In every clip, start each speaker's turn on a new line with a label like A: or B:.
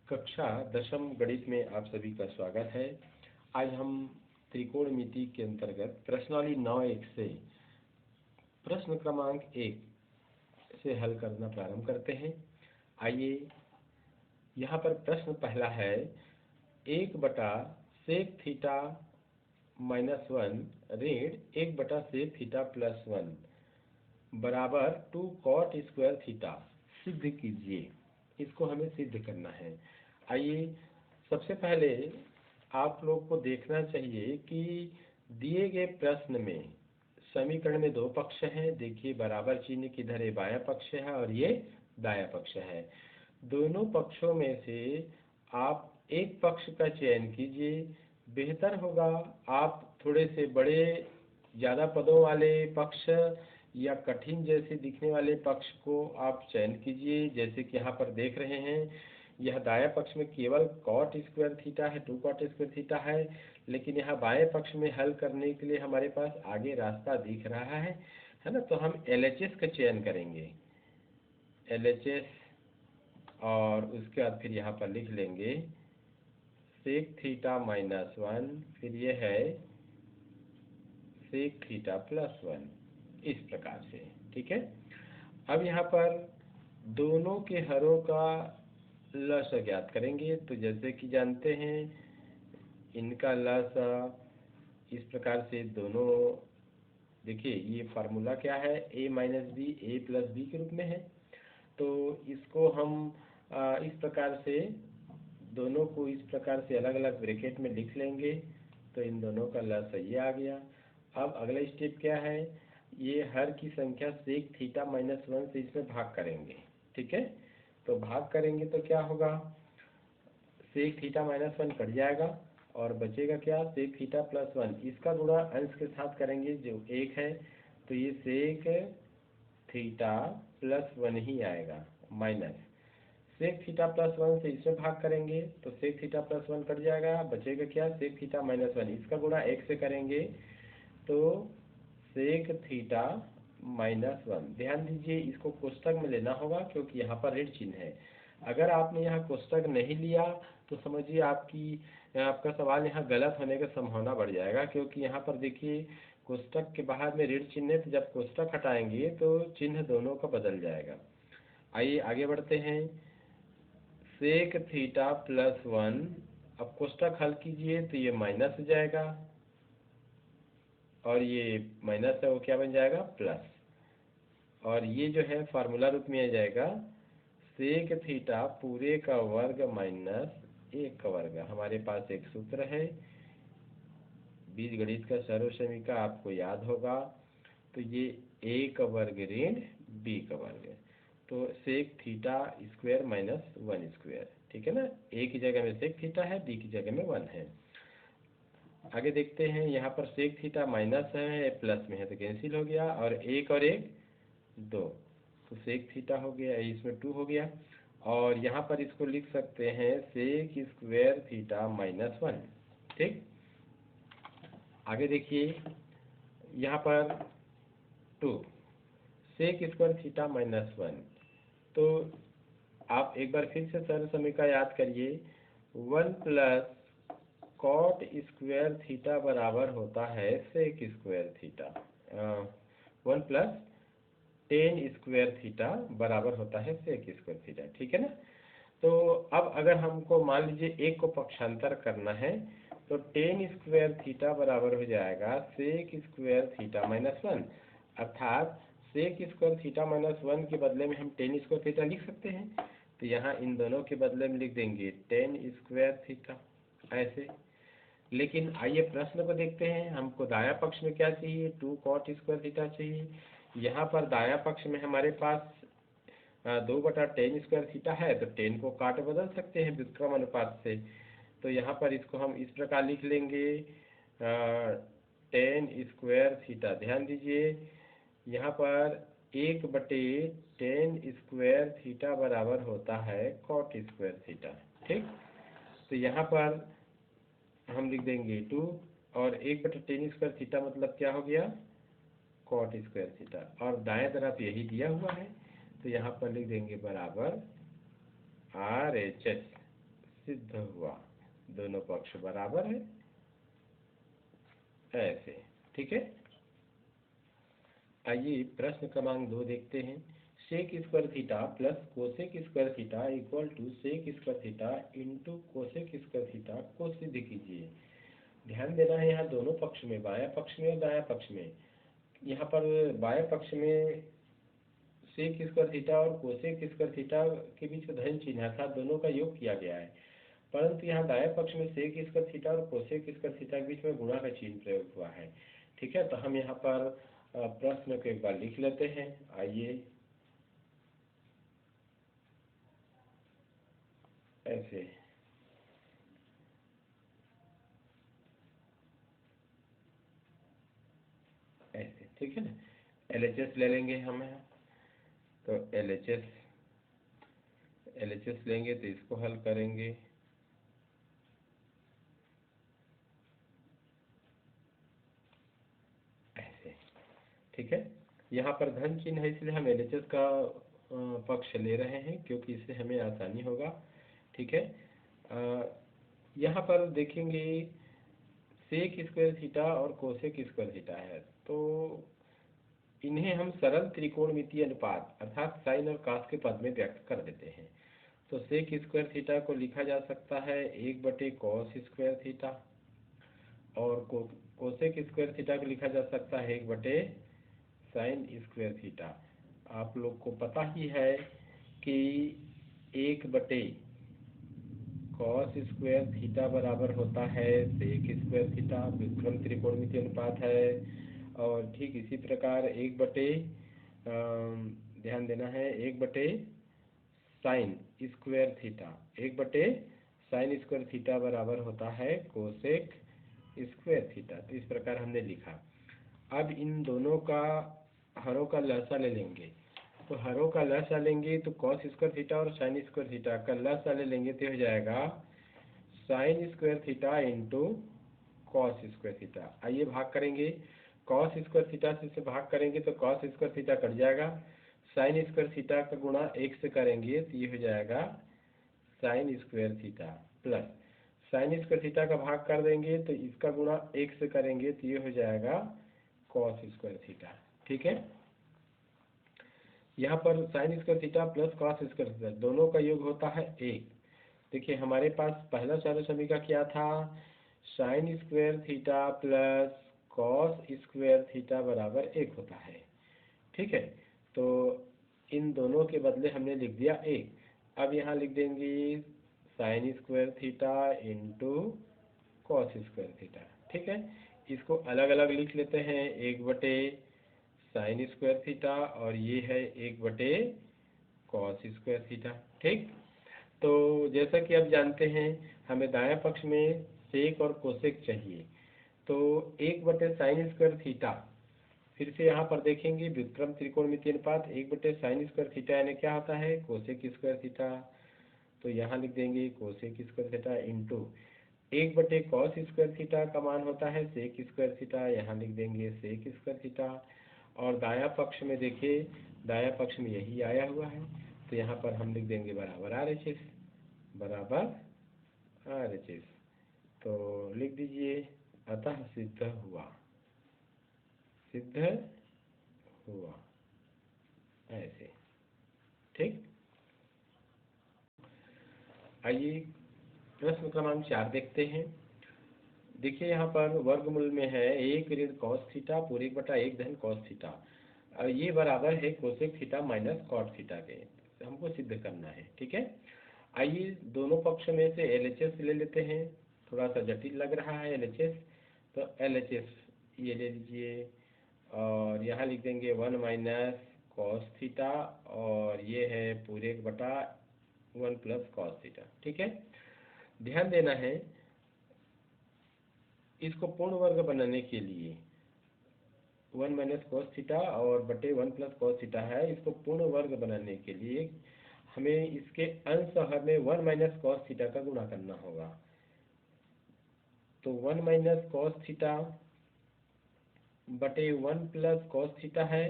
A: कक्षा दशम गणित में आप सभी का स्वागत है। आज हम त्रिकोणमिति के अंतर्गत प्रश्नावली 9(1) से प्रश्न क्रमांक 1 से हल करना प्रारंभ करते हैं। आइए, यहाँ पर प्रश्न पहला है, 1/sec θ-1 ऋण 1/sec θ+1 बराबर 2 cot स्क्वायर थीटा सिद्ध कीजिए। इसको हमें सिद्ध करना है। आइए, सबसे पहले आप लोग को देखना चाहिए कि दिए गए प्रश्न में समीकरण में दो पक्ष हैं। देखिए, बराबर चिन्ह किधर है, बायां पक्ष है और ये दायां पक्ष है। दोनों पक्षों में से आप एक पक्ष का चयन कीजिए। बेहतर होगा आप थोड़े से बड़े ज़्यादा पदों वाले पक्ष या कठिन जैसे दिखने वाले पक्ष को आप चयन कीजिए। जैसे कि यहाँ पर देख रहे हैं, यह दायां पक्ष में केवल cot स्क्वायर थीटा है, 2 cot स्क्वायर थीटा है। लेकिन यहाँ बाएं पक्ष में हल करने के लिए हमारे पास आगे रास्ता दिख रहा है ना। तो हम LHS का चयन करेंगे, LHS, और उसके बाद फिर यहाँ पर लिख लेंगे sec θ-1, फिर ये है sec θ+1, इस प्रकार से। ठीक है। अब यहाँ पर दोनों के हरों का लस ज्ञात करेंगे। तो जैसे कि जानते हैं, इनका लस इस प्रकार से दोनों, देखिए ये फार्मूला क्या है, a - b a + b के रूप में है। तो इसको हम इस प्रकार से दोनों को इस प्रकार से अलग अलग ब्रैकेट में लिख लेंगे। तो इन दोनों का लस ये आ गया। अब अगला स्टेप क्या है, ये हर की संख्या sec θ-1 से इसमें भाग करेंगे। ठीक है। तो भाग करेंगे तो क्या होगा, sec θ-1 कट जाएगा और बचेगा क्या, sec θ+1। इसका गुणा अंश के साथ करेंगे जो 1 है। तो ये sec θ+1 ही आएगा, माइनस sec θ+1 से इसमें भाग करेंगे तो sec θ+1 कट जाएगा, बचेगा क्या, sec θ-1। इसका गुणा 1 से करेंगे तो sec θ-1। ध्यान दीजिए, इसको कोष्टक में लेना होगा क्योंकि यहाँ पर ऋण चिन्ह है। अगर आपने यहाँ कोष्टक नहीं लिया तो समझिए आपका सवाल यहाँ गलत होने का संभावना बढ़ जाएगा, क्योंकि यहाँ पर देखिए कोष्टक के बाहर में ऋण चिन्ह है। तो जब कोष्टक हटाएंगे तो चिन्ह दोनों का बदल जाएगा। आइए आगे बढ़ते हैं। sec θ+1, अब कोष्टक हल कीजिए तो ये माइनस हो जाएगा और ये माइनस है वो क्या बन जाएगा, प्लस। और ये जो है फार्मूला रूप में आ जाएगा sec θ पूरे का वर्ग माइनस 1 का वर्ग। हमारे पास एक सूत्र है, बीजगणित का सर्व समीकरण आपको याद होगा। तो ये a का वर्ग ऋण b का वर्ग। तो sec θ² - 1²। ठीक है ना, a की जगह में sec θ है, b की जगह में 1 है। आगे देखते हैं, यहाँ पर sec θ माइनस है, प्लस में है तो कैंसिल हो गया, और 1 और 1 2, तो sec θ हो गया, इसमें 2 हो गया। और यहाँ पर इसको लिख सकते हैं sec स्क्वायर θ - 1। ठीक। आगे देखिए, यहाँ पर 2 sec स्क्वायर θ - 1। तो आप एक बार फिर से सरल समीकरण याद करिए, 1 + cot स्क्वायर थीटा बराबर होता है sec square theta. 1 + tan square theta बराबर होता है sec स्क्वायर थीटा। ठीक है ना। तो अब अगर हमको मान लीजिए एक को पक्षांतर करना है तो tan स्क्वायर थीटा बराबर हो जाएगा sec स्क्वायर थीटा - 1। अर्थात sec स्क्वायर थीटा - 1 के बदले में हम tan स्क्वायर थीटा लिख सकते हैं। तो यहाँ इन दोनों के बदले में लिख देंगे tan स्क्वायर थीटा, ऐसे। लेकिन आइए प्रश्न को देखते हैं, हमको दायां पक्ष में क्या चाहिए, 2 cot स्क्वायर थीटा चाहिए। यहाँ पर दायां पक्ष में हमारे पास 2/tan स्क्वायर थीटा है, तो tan को काट बदल सकते हैं व्युत्क्रम अनुपात से। तो यहाँ पर इसको हम इस प्रकार लिख लेंगे tan स्क्वायर थीटा। ध्यान दीजिए, यहाँ पर 1/tan स्क्वायर थीटा बराबर होता है cot स्क्वायर थीटा। ठीक। तो यहाँ पर हम लिख देंगे 2, और 1/tan स्क्वायर थीटा मतलब क्या हो गया, cot स्क्वायर थीटा, और दाएं तरफ यही दिया हुआ है। तो यहाँ पर लिख देंगे बराबर RHS। सिद्ध हुआ, दोनों पक्ष बराबर है, ऐसे। ठीक है। आइए प्रश्न क्रमांक 2 देखते हैं। Sec square theta plus cosec square theta equal to sec square theta into cosec square theta को सिद्ध कीजिए। ध्यान देना है यहाँ दोनों पक्ष में, बायां पक्ष में और दायां पक्ष में। यहाँ पर बायां पक्ष में सेक स्क्वायर थीटा और कोसेक स्क्वायर थीटा के बीच में धन चिन्ह था, दोनों का योग किया गया है। परंतु यहाँ दाएं पक्ष में सेक स्क्वायर थीटा और कोसेक स्क्वायर थीटा के बीच में गुणा का चिन्ह प्रयोग हुआ है। ठीक है, तो हम यहाँ पर प्रश्न को एक बार लिख लेते हैं। आइए ऐसे, ऐसे। ठीक है ना, LHS ले लेंगे हम यहाँ। तो LHS लेंगे तो इसको हल करेंगे। ऐसे। ठीक है, यहाँ पर धन चिन्ह है इसलिए हम LHS का पक्ष ले रहे हैं क्योंकि इससे हमें आसानी होगा। ठीक है, यहाँ पर देखेंगे सेक स्क्वायर थीटा और कोसेक स्क्वायर थीटा है, तो इन्हें हम सरल त्रिकोणमितीय अनुपात अर्थात साइन और कॉस के पद में व्यक्त कर देते हैं। तो सेक स्क्वायर थीटा को लिखा जा सकता है 1/कॉस स्क्वायर थीटा, और कोसेक स्क्वायर थीटा को लिखा जा सकता है 1/साइन स्क्वायर थीटा। आप लोग को पता ही है कि 1/कॉस स्क्वायर थीटा बराबर होता है सेक स्क्वायर थीटा, व्युत्क्रम त्रिकोणमितीय अनुपात है। और ठीक इसी प्रकार ध्यान देना है 1/साइन स्क्वायर थीटा, 1/साइन स्क्वायर थीटा बराबर होता है कोसेक स्क्वायर थीटा। तो इस प्रकार हमने लिखा। अब इन दोनों का हरों का लसा ले लेंगे। तो हरों का लसा लेंगे तो कॉस स्क्वायर थीटा और साइन स्क्वायर थीटा का लसा ले लेंगे तो हो जाएगा sign square theta into cos square theta. आइए भाग करेंगे, कॉस स्क्वायर थीटा से भाग करेंगे तो कॉस स्क्वायर थीटा कट जाएगा, साइन स्क्वायर थीटा का गुणा 1 से करेंगे तो ये हो जाएगा sign square theta, plus sign square theta का भाग कर देंगे तो इसका गुणा 1 से करेंगे तो ये हो जाएगा कॉस स्क्वायर थीटा। ठीक है, यहाँ पर sign square theta plus cos square theta दोनों का योग होता है 1। देखिए हमारे पास पहला चारों समीकरण क्या था, sign square theta plus cos square theta बराबर 1 होता है। ठीक है, तो इन दोनों के बदले हमने लिख दिया 1। अब यहाँ लिख देंगे sign square theta into cos square theta. ठीक है, इसको अलग अलग लिख लेते हैं, 1/साइन स्क्वायर थीटा और ये है 1/कॉस स्क्वायर थीटा। ठीक, तो जैसा कि आप जानते हैं हमें दायां पक्ष में सेक और कोसेक चाहिए। तो 1/साइन स्क्वायर थीटा, फिर से यहाँ पर देखेंगे व्युत्क्रम त्रिकोणमितीय अनुपात 1/साइन स्क्वायर थीटा यानी क्या होता है कोसेक स्क्वायर थीटा। तो यहाँ लिख देंगे कोसेक स्क्वायर थीटा इंटू 1/कॉस स्क्वायर थीटा का मान होता है सेक स्क्वायर थीटा, यहाँ लिख देंगे सेक स्क्वायर थीटा। और दायां पक्ष में देखिए, दायां पक्ष में यही आया हुआ है तो यहाँ पर हम लिख देंगे बराबर RHS, बराबर RHS। तो लिख दीजिए अतः सिद्ध हुआ, सिद्ध हुआ, ऐसे। ठीक, आइए प्रश्न क्रमांक 4 देखते हैं। देखिए यहाँ पर वर्गमूल में है 1 ऋण कॉस थीटा पूरे 1/1 धन कॉस थीटा, और ये बराबर है cosec theta minus cot theta के, हमको सिद्ध करना है। ठीक है, आइए दोनों पक्ष में से LHS ले लेते हैं, थोड़ा सा जटिल लग रहा है LHS, तो LHS ये ले लीजिए और यहाँ लिख देंगे 1 माइनस कॉस थीटा और ये है पूरे 1/1 प्लस कॉस थीटा। ठीक है, ध्यान देना है इसको पूर्ण वर्ग बनाने के लिए 1 माइनस कॉस थीटा और बटे 1 प्लस कॉस थीटा है, इसको पूर्ण वर्ग बनाने के लिए हमें इसके अंश हर में 1 माइनस कॉस थीटा का गुणा करना होगा। तो 1 माइनस कॉस थीटा बटे 1 प्लस कॉस थीटा है,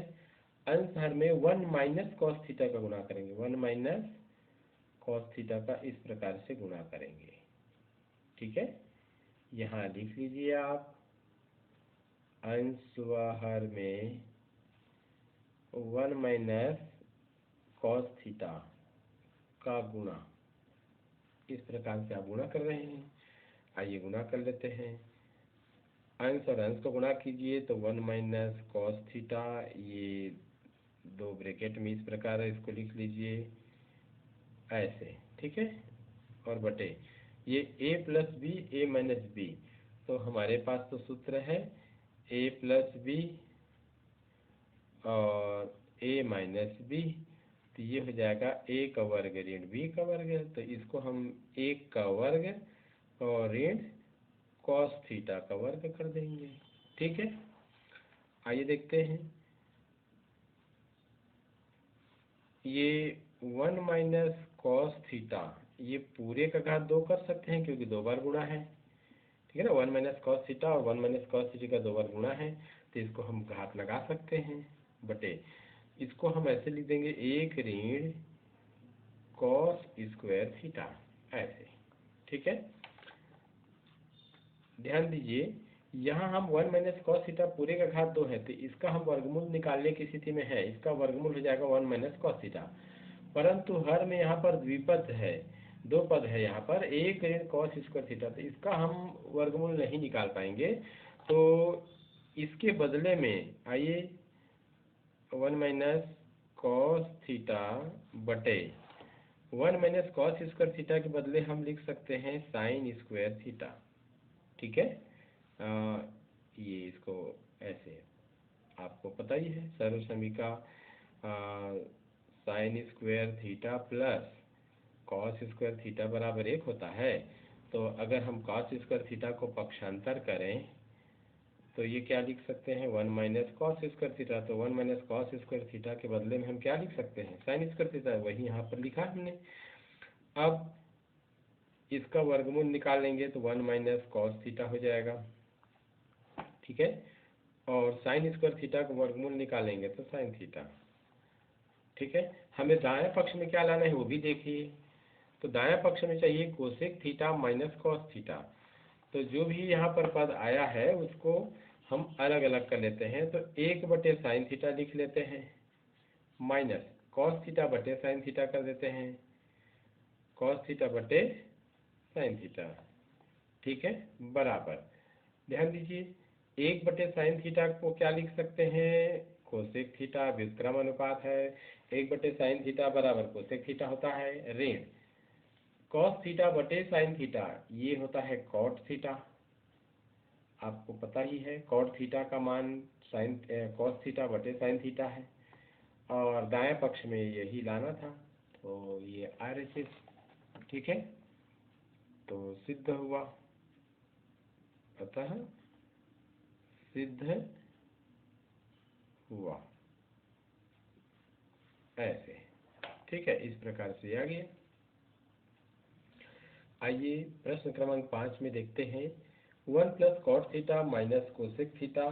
A: अंश हर में 1 माइनस कॉस थीटा का गुणा करेंगे, 1 माइनस कॉस थीटा का इस प्रकार से गुणा करेंगे। ठीक है, यहाँ लिख लीजिए आप, अंश व हर में 1 माइनस कॉस थीटा का गुणा, इस प्रकार से आप गुणा कर रहे हैं। आइए गुणा कर लेते हैं। अंश और अंश को गुणा कीजिए तो 1 माइनस कॉस थीटा, ये दो ब्रैकेट में इस प्रकार है, इसको लिख लीजिए ऐसे। ठीक है, और बटे ये a plus B A minus B, तो हमारे पास तो सूत्र है a प्लस बी और a माइनस बी, तो ये हो जाएगा a का वर्ग ऋण b का वर्ग, तो इसको हम 1 का वर्ग और ऋण कॉस थीटा का वर्ग कर देंगे। ठीक है, आइए देखते हैं। ये 1 माइनस कॉस थीटा, ये पूरे का घात 2 कर सकते हैं क्योंकि 2 बार गुणा है। ठीक है ना, 1 माइनस कॉस थीटा और 1 माइनस कॉस थीटा का 2 बार गुणा है, तो इसको हम घात लगा सकते हैं बटे, इसको हम ऐसे लिख देंगे 1 ऋण कॉस स्क्वायर थीटा, ऐसे। ठीक है, ध्यान दीजिए, यहाँ हम 1 माइनस कॉस थीटा पूरे का घात 2 है, तो इसका हम वर्गमूल निकालने की स्थिति में है, इसका वर्गमूल हो जाएगा 1 माइनस कॉस थीटा, परंतु हर में यहाँ पर द्विपद है, 2 पद है यहाँ पर, 1 ऋण कॉस स्क्वायर थीटा, तो इसका हम वर्गमूल नहीं निकाल पाएंगे। तो इसके बदले में आइए 1 माइनस कॉस थीटा बटे 1 माइनस कॉस स्क्वायर थीटा के बदले हम लिख सकते हैं साइन स्क्वायर थीटा। ठीक है, ये इसको ऐसे, आपको पता ही है सर्व समीका sine square theta plus cos square theta बराबर 1 होता है। तो अगर हम कॉस स्क्वायर थीटा को पक्षांतर करें तो ये क्या लिख सकते हैं, 1 माइनस कॉस स्क्वायर थीटा, तो 1 माइनस कॉस स्क्वायर थीटा के बदले में हम क्या लिख सकते हैं, साइन स्क्वायर थीटा, वही यहाँ पर लिखा हमने। अब इसका वर्गमूल निकालेंगे तो 1 माइनस कॉस थीटा हो जाएगा। ठीक है, और साइन स्क्वायर थीटा का वर्गमूल निकालेंगे तो साइन थीटा। ठीक है, हमें दाएं पक्ष में क्या लाना है वो भी देखिए, तो दाएं पक्ष में चाहिए cosec theta minus cos theta, तो जो भी यहाँ पर पद आया है उसको हम अलग अलग कर लेते हैं, तो 1 बटे साइन थीटा लिख लेते हैं, माइनस कॉस थीटा बटे साइन थीटा कर देते हैं, कॉस थीटा बटे साइन थीटा। ठीक है, बराबर, ध्यान दीजिए 1 बटे साइन थीटा को क्या लिख सकते हैं, कोसेक थीटा, व्युत्क्रम अनुपात है, 1 बटे साइन थीटा बराबर कोसेक थीटा होता है, ऋण कॉस थीटा बटे साइन थीटा, ये होता है कॉट थीटा, आपको पता ही है कॉट थीटा का मान साइन कॉस थीटा बटे साइन थीटा है, और दाएं पक्ष में यही लाना था, तो ये RHS। ठीक है, तो सिद्ध हुआ, अतः सिद्ध हुआ ऐसे। ठीक है, इस प्रकार से आ गया। आइए प्रश्न क्रमांक 5 में देखते हैं, 1 plus cot theta minus cosec theta,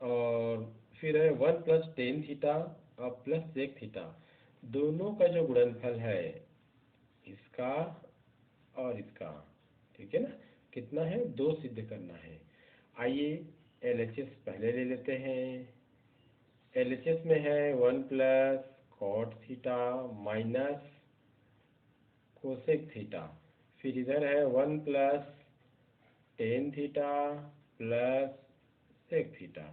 A: और फिर है 1 प्लस टेन थीटा और प्लस सेक थीटा, दोनों का जो गुणनफल है इसका और इसका, ठीक है ना, कितना है, 2 सिद्ध करना है। आइए LHS पहले ले लेते हैं। LHS में है 1 plus cot theta minus cosec theta, फिर इधर है 1 plus tan theta plus sec theta.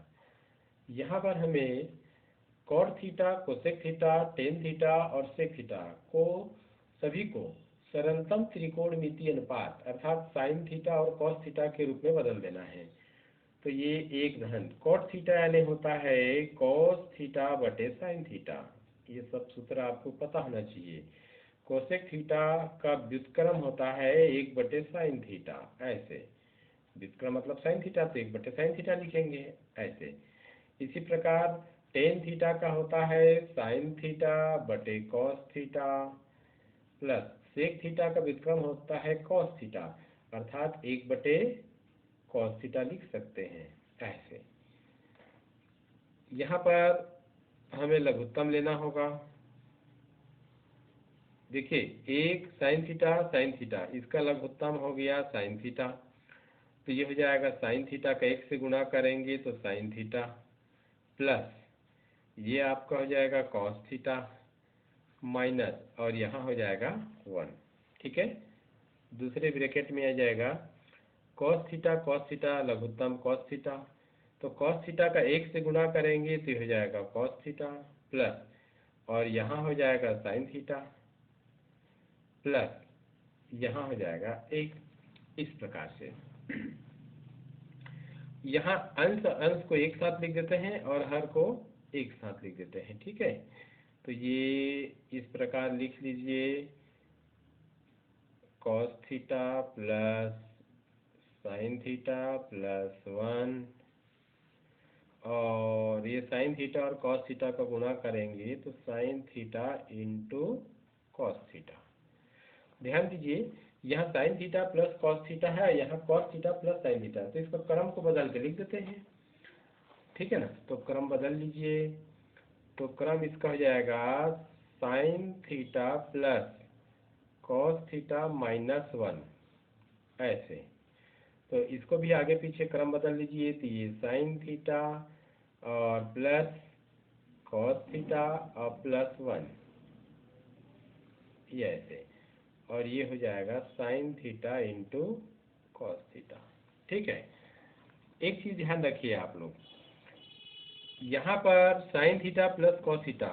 A: यहाँ पर हमें cot theta, cosec theta, tan theta और सेक थीटा को सभी को सरलतम त्रिकोणमितीय अनुपात अर्थात साइन थीटा और कॉस थीटा के रूप में बदल देना है। तो ये एक धन कॉट थीटा यानी होता है कॉस थीटा बटे साइन थीटा, ये सब सूत्र आपको पता होना चाहिए। कोसेक थीटा का व्युत्क्रम होता है 1 बटे साइन थीटा, ऐसे, व्युत्क्रम मतलब साइन थीटा, तो 1 बटे साइन थीटा लिखेंगे ऐसे। इसी प्रकार टेन थीटा का होता है साइन थीटा बटे cos theta, plus sec theta का व्युत्क्रम होता है कॉस थीटा, अर्थात 1 बटे कॉस थीटा लिख सकते हैं ऐसे। यहाँ पर हमें लघुत्तम लेना होगा, देखिए एक साइन थीटा इसका लघुत्तम हो गया साइन थीटा, तो ये हो जाएगा साइन थीटा का एक से गुणा करेंगे तो साइन थीटा, प्लस ये आपका हो जाएगा कॉस थीटा, माइनस और यहाँ हो जाएगा 1। ठीक है, दूसरे ब्रैकेट में आ जाएगा कॉस थीटा लघुत्तम कॉस थीटा, तो कॉस थीटा का एक से गुणा करेंगे तो हो जाएगा कॉस थीटा, प्लस और यहाँ हो जाएगा साइन थीटा, प्लस यहाँ हो जाएगा एक। इस प्रकार से यहाँ अंश अंश को एक साथ लिख देते हैं और हर को एक साथ लिख देते हैं। ठीक है, तो ये इस प्रकार लिख लीजिए cos theta plus sine theta plus 1, और ये साइन थीटा और कॉस थीटा का गुणा करेंगे तो sine theta into cos theta. ध्यान दीजिए यहाँ sine theta plus cos theta है, यहाँ cos theta plus sine theta, तो इसको क्रम को बदल के लिख देते हैं। ठीक है ना, तो क्रम बदल लीजिए, तो क्रम इसका हो जाएगा sine theta plus cos theta minus 1, ऐसे। तो इसको भी आगे पीछे क्रम बदल लीजिए, तो ये साइन थीटा और प्लस कॉस थीटा और प्लस 1, ये ऐसे, और ये हो जाएगा sign theta into cos theta. ठीक है, एक चीज़ ध्यान रखिए आप लोग, यहाँ पर sine theta plus cos theta,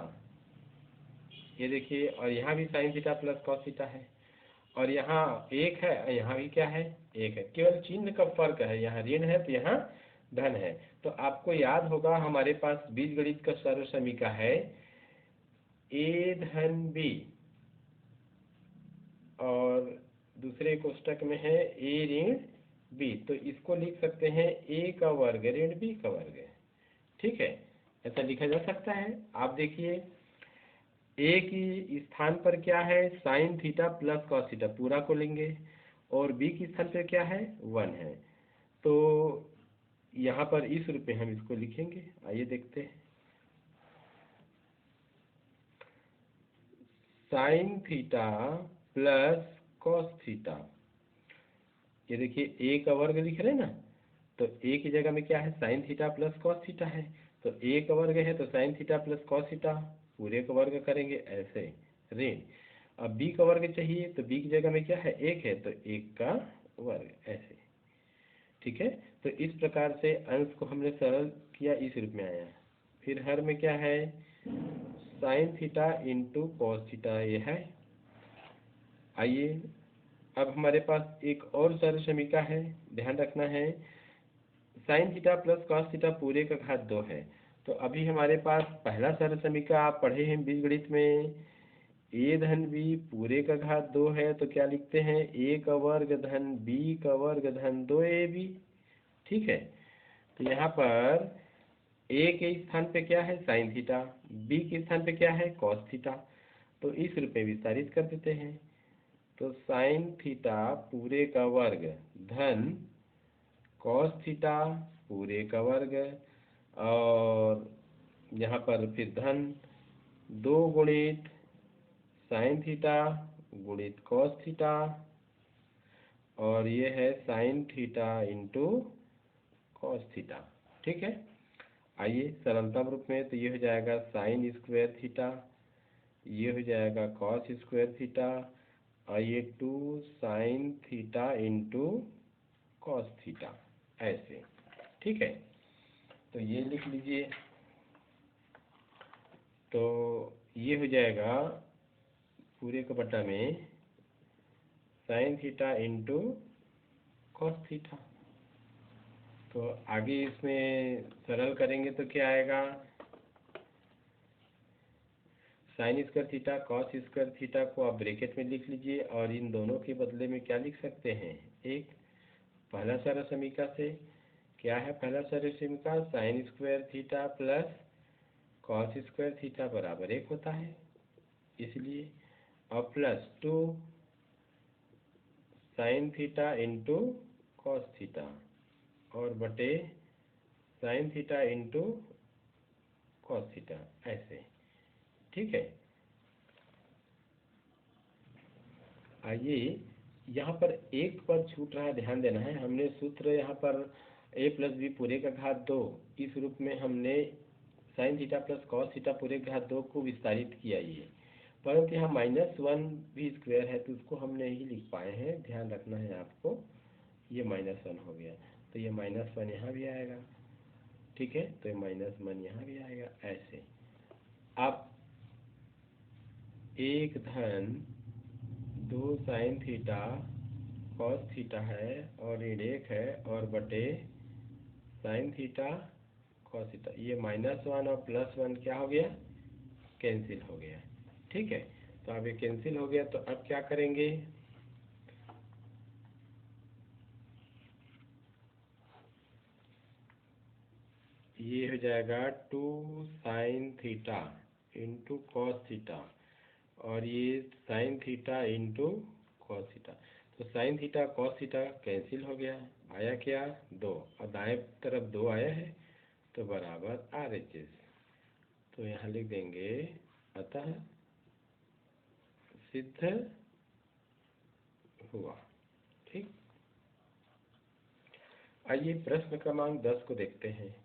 A: ये देखिए, और यहाँ भी sine theta plus cos theta है, और यहाँ एक है, यहाँ भी क्या है, एक है, केवल चिन्ह का फर्क है, यहाँ ऋण है तो यहाँ धन है। तो आपको याद होगा हमारे पास बीजगणित का सर्व समीका है ए धन बी, और दूसरे कोष्टक में है ए ऋण बी, तो इसको लिख सकते हैं ए का वर्ग ऋण बी का वर्ग। ठीक है, ऐसा लिखा जा सकता है। आप देखिए ए की स्थान पर क्या है, sine theta plus cos theta पूरा को लेंगे, और बी की स्थान पर क्या है, 1 है, तो यहाँ पर इस रूप में हम इसको लिखेंगे। आइए देखते हैं, sine theta plus cos theta, ये देखिए ए का वर्ग लिख रहे हैं ना, तो ए की जगह में क्या है, sine theta plus cos theta है, तो ए का वर्ग है तो sine theta plus cos theta पूरे का वर्ग करेंगे ऐसे ऋण। अब बी का वर्ग चाहिए तो बी की जगह में क्या है, एक है, तो एक का वर्ग ऐसे। ठीक है, तो इस प्रकार से अंश को हमने सरल किया, इस रूप में आया। फिर हर में क्या है, sine theta into cos theta, ये है। आइए अब हमारे पास एक और सरल समीका है, ध्यान रखना है, sine theta plus cos theta पूरे का घात 2 है। तो अभी हमारे पास पहला सरल समीका आप पढ़े हैं बीजगणित में, ए धन बी पूरे का घात 2 है, तो क्या लिखते हैं, ए का वर्ग धन बी का वर्ग धन 2ab। ठीक है, तो यहाँ पर ए के स्थान पे क्या है, साइन थीटा, बी के स्थान पे क्या है, कॉस थीटा, तो इस रूप में विस्तारित कर देते हैं, तो साइन थीटा पूरे का वर्ग धन कॉस थीटा पूरे का वर्ग, और यहाँ पर फिर धन 2 गुणित साइन थीटा गुणित कॉस थीटा, और ये है sine theta into cos theta. ठीक है, आइए सरलतम रूप में, तो ये हो जाएगा साइन स्क्वायर थीटा, ये हो जाएगा कॉस स्क्वायर थीटा, और ये 2 sine theta into cos theta, ऐसे। ठीक है, तो ये लिख लीजिए, तो ये हो जाएगा पूरे का बटा में sign theta into cos theta. तो आगे इसमें सरल करेंगे तो क्या आएगा, sign square theta cos square theta को आप ब्रैकेट में लिख लीजिए, और इन दोनों के बदले में क्या लिख सकते हैं, एक पहला सरल समीका से, क्या है पहला सरल समीका, sine square theta plus cos square theta बराबर 1 होता है, इसलिए, और plus 2 sine theta into cos theta, और बटे sine theta into cos theta, ऐसे। ठीक है, आइए यहाँ पर एक पर छूट रहा है, ध्यान देना है। हमने सूत्र यहाँ पर a प्लस बी पूरे का घात 2, इस रूप में हमने sine theta plus cos theta पूरे का घात 2 को विस्तारित किया ये, परंतु यहाँ -1 भी स्क्वायर है तो उसको हम नहीं लिख पाए हैं, ध्यान रखना है आपको। ये -1 हो गया तो ये -1 यहाँ भी आएगा, ठीक है, तो ये -1 यहाँ भी आएगा। ऐसे अब 1 धन 2 साइन थीटा कॉस थीटा है और ऋण 1 है और बटे साइन थीटा कॉस थीटा, ये -1 और +1 क्या हो गया, कैंसिल हो गया, ठीक है। तो अब ये कैंसिल हो गया तो अब क्या करेंगे, ये हो जाएगा 2 sine theta into cos theta और ये sine theta into cos theta. तो sine theta cos theta cancel हो गया, आया क्या 2 और दाएं तरफ 2 आया है तो बराबर RHS। तो यहाँ लिख देंगे अतः सिद्ध हुआ, ठीक। आइए प्रश्न क्रमांक 10 को देखते हैं।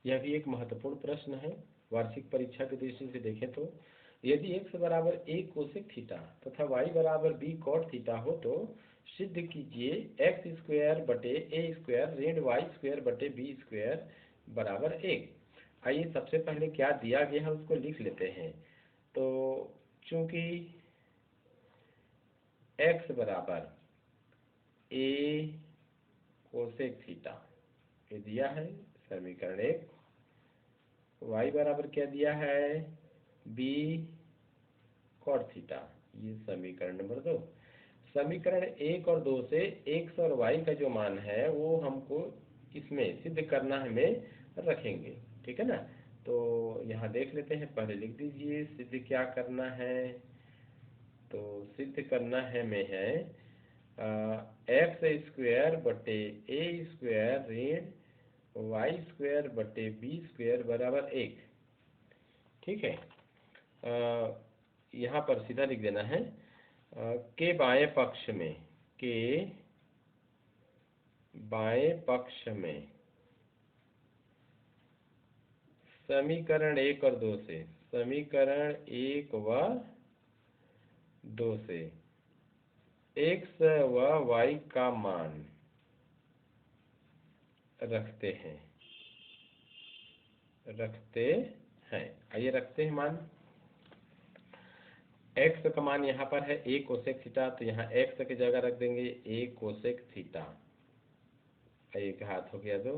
A: यह भी एक महत्वपूर्ण प्रश्न है, वार्षिक परीक्षा की दृष्टि से देखें तो यदि x बराबर a कोसेक थीटा तथा y बराबर b कॉट थीटा हो तो सिद्ध कीजिए x स्क्वायर बटे a स्क्वायर ऋण y स्क्वायर बटे b स्क्वायर बराबर 1। आइए सबसे पहले क्या दिया गया है उसको लिख लेते हैं। तो चूंकि x बराबर a कोसेक थीटा ये दिया है समीकरण 1, y बराबर क्या दिया है b कॉट थीटा, ये समीकरण नंबर 2। समीकरण 1 और 2 से x और y का जो मान है वो हमको इसमें सिद्ध करना हमें रखेंगे, ठीक है ना। तो यहाँ देख लेते हैं, पहले लिख दीजिए सिद्ध क्या करना है। तो सिद्ध करना है में है एक्स स्क्वायर बटे a स्क्वायर ऋण y स्क्वायर बटे b स्क्वायर बराबर 1, ठीक है। यहाँ पर सीधा लिख देना है के बाएं पक्ष में, के बाएं पक्ष में समीकरण 1 और 2 से, समीकरण 1 व 2 से x व y का मान रखते हैं, आइए रखते हैं मान। x का मान यहाँ पर है a कोसेक थीटा, तो यहाँ x की जगह रख देंगे a कोसेक थीटा, एक घात हो गया 2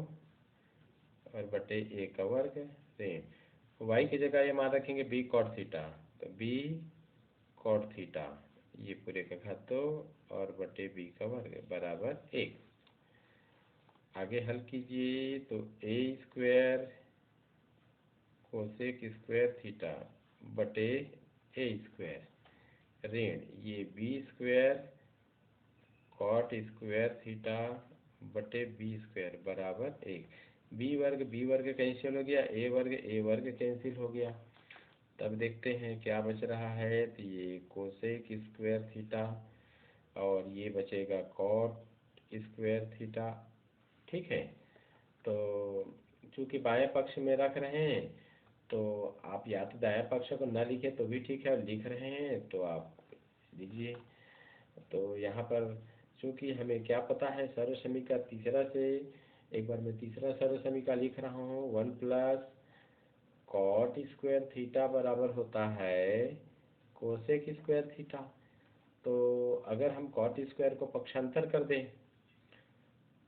A: और बटे a का वर्ग ऋण y की जगह ये मान रखेंगे b कॉट थीटा, तो b कॉट थीटा ये पूरे का घात 2 और बटे b का वर्ग बराबर 1। आगे हल कीजिए तो a square cosec square theta बटे a स्क्वायर ऋण ये b square cot square theta बटे b स्क्वायर बराबर 1। b वर्ग कैंसिल हो गया, a वर्ग कैंसिल हो गया। तब देखते हैं क्या बच रहा है, तो ये कोसेक स्क्वायर थीटा और ये बचेगा कॉट स्क्वायर थीटा, ठीक है। तो चूंकि बाएं पक्ष में रख रहे हैं तो आप या तो दाएं पक्ष को न लिखें तो भी ठीक है, और लिख रहे हैं तो आप लीजिए। तो यहाँ पर चूंकि हमें क्या पता है सर्व समीका तीसरा से, एक बार मैं तीसरा सर्व समीका लिख रहा हूँ 1 प्लस कॉट स्क्वायर थीटा बराबर होता है कोसेक स्क्वायर थीटा। तो अगर हम कॉट स्क्वायर को पक्षांतर कर दें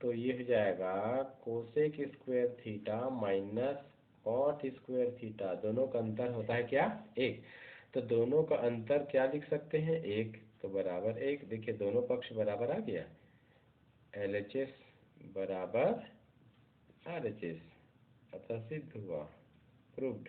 A: तो ये हो जाएगा cosec square theta minus cot square theta, दोनों का अंतर होता है क्या 1, तो दोनों का अंतर क्या लिख सकते हैं 1, तो बराबर 1। देखिए दोनों पक्ष बराबर आ गया, LHS बराबर RHS, अतः सिद्ध हुआ, प्रूव्ड।